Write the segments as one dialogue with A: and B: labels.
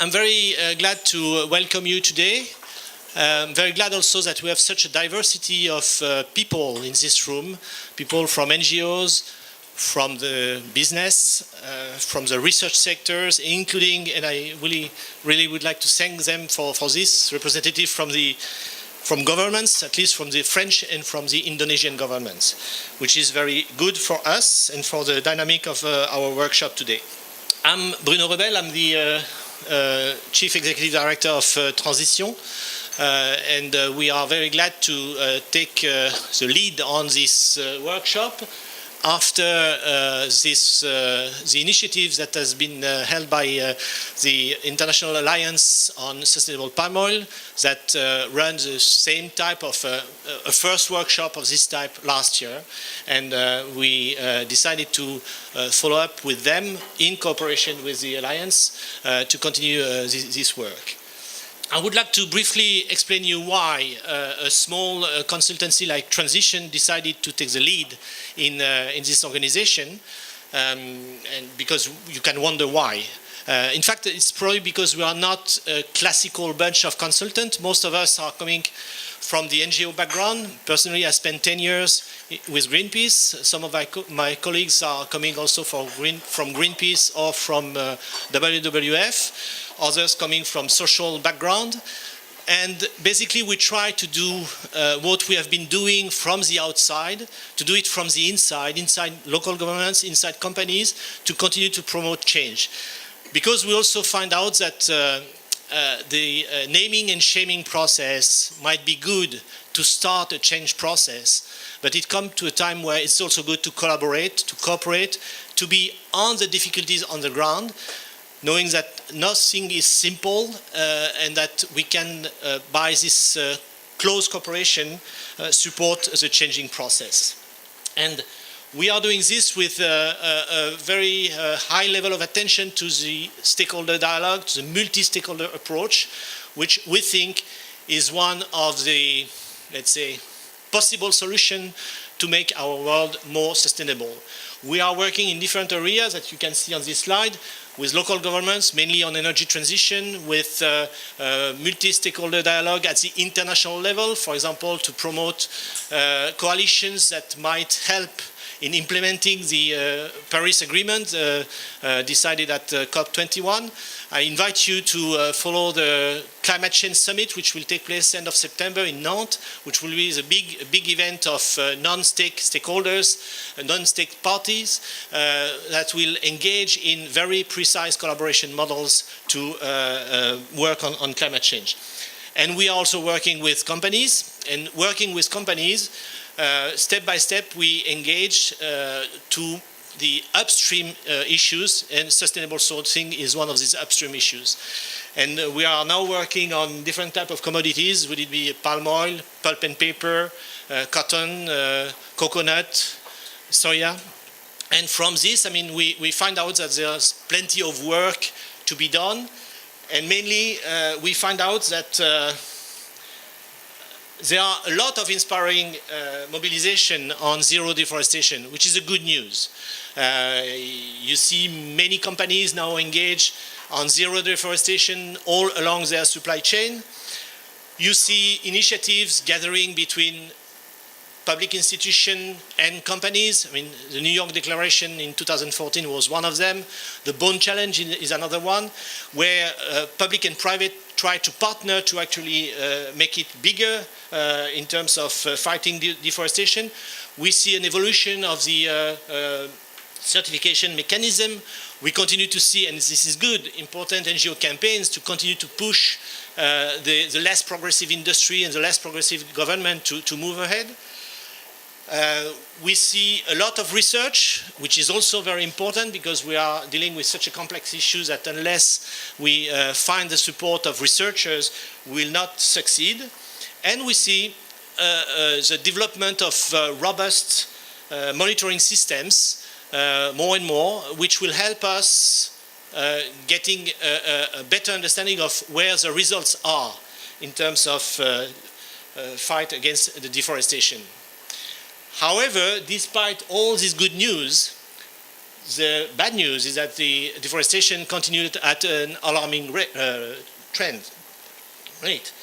A: I'm very glad to welcome you today. I'm very glad also that we have such a diversity of people in this room, people from NGOs, from the business, from the research sectors, including, and I really would like to thank them for this, representative from governments, at least from the French and from the Indonesian governments, which is very good for us and for the dynamic of our workshop today. I'm Bruno Rebel, I'm the Chief Executive Director of Transition, and we are very glad to take the lead on this workshop after the initiative that has been held by the International Alliance on Sustainable Palm Oil that runs the same type of a first workshop of this type last year, and we decided to follow up with them in cooperation with the Alliance to continue this work. I would like to briefly explain you why a small consultancy like Transition decided to take the lead in this organization, and because you can wonder why. In fact, it's probably because we are not a classical bunch of consultants. Most of us are coming from the NGO background. Personally, I spent 10 years with Greenpeace. Some of my colleagues are coming also from Greenpeace or from WWF. Others coming from social background. And basically we try to do what we have been doing from the outside, to do it from the inside local governments, inside companies, to continue to promote change. Because we also find out that the naming and shaming process might be good to start a change process, but it comes to a time where it's also good to collaborate, to cooperate, to be on the difficulties on the ground, knowing that nothing is simple and that we can, by this close cooperation, support the changing process. And we are doing this with a very high level of attention to the stakeholder dialogue, to the multi-stakeholder approach, which we think is one of the, let's say, possible solutions to make our world more sustainable. We are working in different areas that you can see on this slide, with local governments, mainly on energy transition, with multi-stakeholder dialogue at the international level, for example, to promote coalitions that might help in implementing the Paris Agreement decided at COP21. I invite you to follow the Climate Change Summit, which will take place end of September in Nantes, which will be the big event of stakeholders, non-state parties that will engage in very precise collaboration models to work on climate change. And we are also working with companies, and working with companies, step by step, we engage to the upstream issues, and sustainable sourcing is one of these upstream issues. And we are now working on different types of commodities, would it be palm oil, pulp and paper, cotton, coconut, soya. And from this, I mean, we find out that there's plenty of work to be done. And mainly, we find out that there are a lot of inspiring mobilization on zero deforestation, which is a good news. You see many companies now engage on zero deforestation all along their supply chain. You see initiatives gathering between public institutions and companies. I mean, the New York Declaration in 2014 was one of them. The Bonn Challenge is another one, where public and private try to partner to actually make it bigger in terms of fighting deforestation. We see an evolution of the certification mechanism. We continue to see, and this is good, important NGO campaigns to continue to push the less progressive industry and the less progressive government to move ahead. We see a lot of research, which is also very important because we are dealing with such a complex issue that unless we find the support of researchers, we will not succeed. And we see the development of robust monitoring systems more and more, which will help us getting a better understanding of where the results are in terms of fight against the deforestation. However, despite all this good news, the bad news is that the deforestation continued at an alarming trend rate.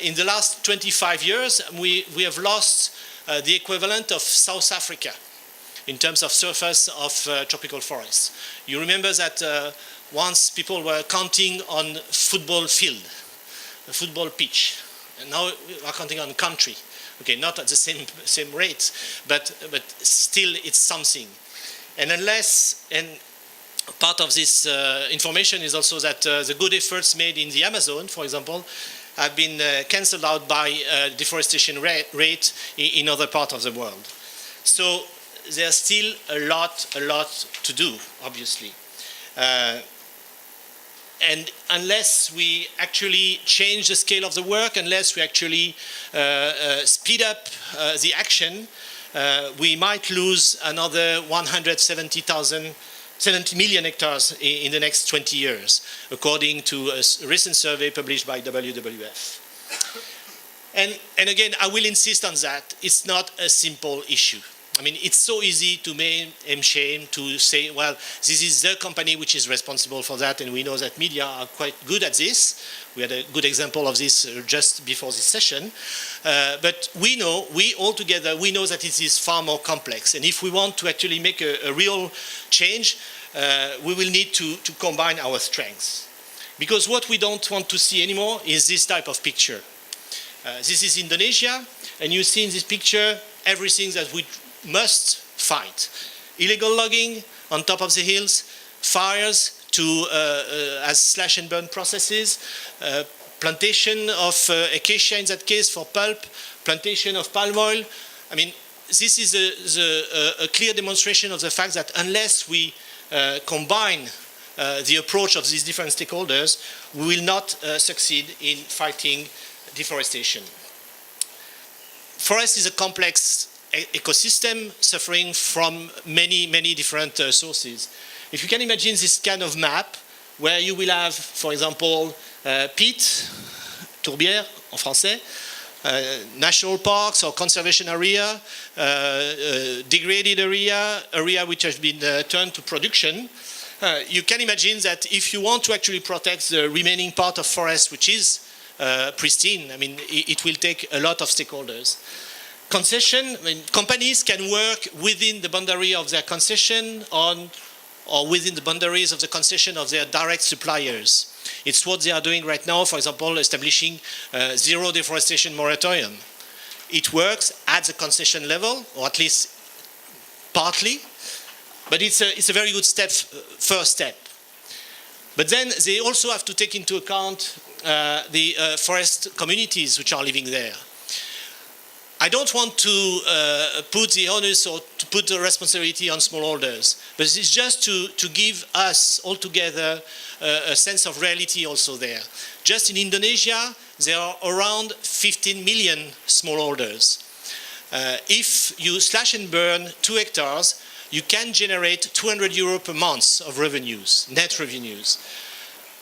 A: In the last 25 years, we have lost the equivalent of South Africa in terms of surface of tropical forests. You remember that once people were counting on football field, a football pitch, and now we are counting on country. Okay, not at the same rate, but still it's something. And part of this information is also that the good efforts made in the Amazon, for example, have been cancelled out by deforestation rate in other parts of the world. So there's still a lot to do, obviously. And unless we actually change the scale of the work, unless we actually speed up the action, we might lose another 70 million hectares in the next 20 years, according to a recent survey published by WWF. And again, I will insist on that. It's not a simple issue. I mean, it's so easy to name and shame, to say, well, this is the company which is responsible for that, and we know that media are quite good at this. We had a good example of this just before this session. But we know that it is far more complex. And if we want to actually make a real change, we will need to combine our strengths. Because what we don't want to see anymore is this type of picture. This is Indonesia, and you see in this picture everything that we must fight. Illegal logging on top of the hills, fires as slash and burn processes, plantation of acacia in that case for pulp, plantation of palm oil. I mean, this is a clear demonstration of the fact that unless we combine the approach of these different stakeholders, we will not succeed in fighting deforestation. Forest is a complex ecosystem suffering from many different sources. If you can imagine this kind of map, where you will have, for example, peat, tourbière en français, national parks or conservation area, degraded area which has been turned to production, you can imagine that if you want to actually protect the remaining part of forest, which is pristine, I mean, it will take a lot of stakeholders. Concession, I mean, companies can work within the boundary of their concession or within the boundaries of the concession of their direct suppliers. It's what they are doing right now, for example, establishing zero deforestation moratorium. It works at the concession level, or at least partly, but it's a very good first step. But then they also have to take into account the forest communities which are living there. I don't want to put the onus or to put the responsibility on smallholders, but it's just to give us all together a sense of reality also there. Just in Indonesia, there are around 15 million smallholders. If you slash and burn 2 hectares, you can generate €200 per month of revenues, net revenues.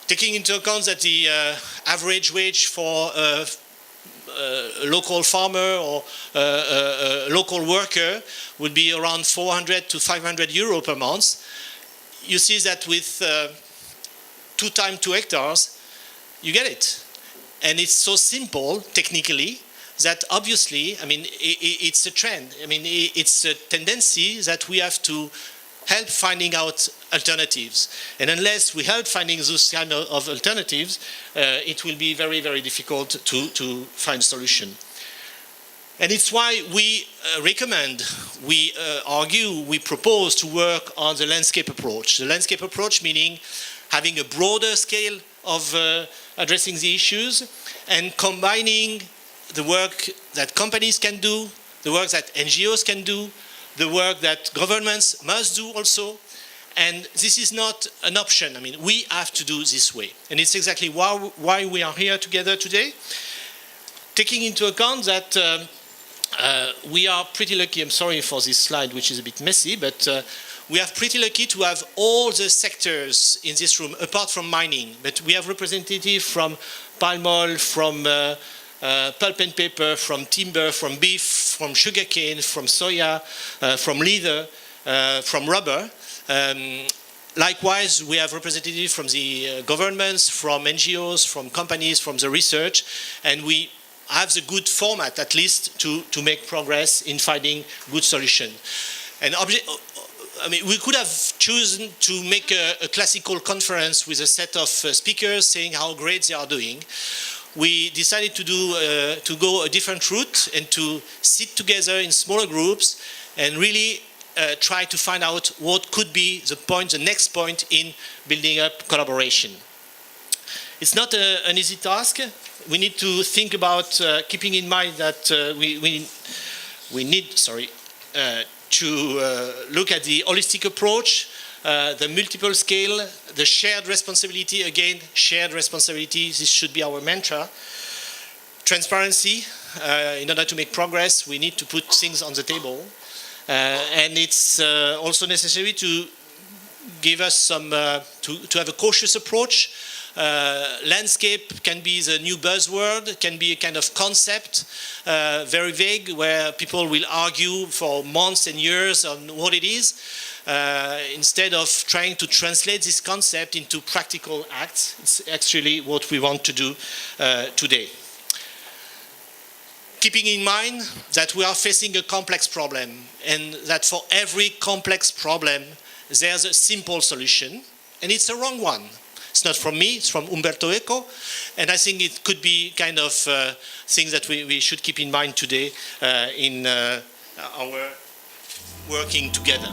A: Taking into account that the average wage for a local farmer or a local worker would be around 400 to 500 euro per month, you see that with 2 times 2 hectares, you get it. And it's so simple, technically, that obviously, I mean, it's a trend. I mean, it's a tendency that we have to help finding out alternatives. And unless we help finding those kind of alternatives, it will be very difficult to find a solution. And it's why we recommend, we argue, we propose to work on the landscape approach. The landscape approach meaning having a broader scale of addressing the issues and combining the work that companies can do, the work that NGOs can do, the work that governments must do also. And this is not an option. I mean, we have to do this way. And it's exactly why we are here together today, taking into account that we are pretty lucky. I'm sorry for this slide, which is a bit messy, but we are pretty lucky to have all the sectors in this room, apart from mining. But we have representatives from palm oil, from pulp and paper, from timber, from beef, from sugarcane, from soya, from leather, from rubber. Likewise, we have representatives from the governments, from NGOs, from companies, from the research, and we have the good format, at least, to make progress in finding good solution. And I mean, we could have chosen to make a classical conference with a set of speakers saying how great they are doing. We decided to go a different route and to sit together in smaller groups and really try to find out what could be the next point in building up collaboration. It's not an easy task. We need to think about keeping in mind that we need to look at the holistic approach, the multiple scale, the shared responsibility. Again, shared responsibility, this should be our mantra. Transparency, in order to make progress, we need to put things on the table. And it's also necessary to give us some, to have a cautious approach. Landscape can be the new buzzword, can be a kind of concept, very vague, where people will argue for months and years on what it is, instead of trying to translate this concept into practical acts. It's actually what we want to do today. Keeping in mind that we are facing a complex problem, and that for every complex problem, there's a simple solution, and it's a wrong one. It's not from me, it's from Umberto Eco, and I think it could be kind of things that we should keep in mind today in our working together.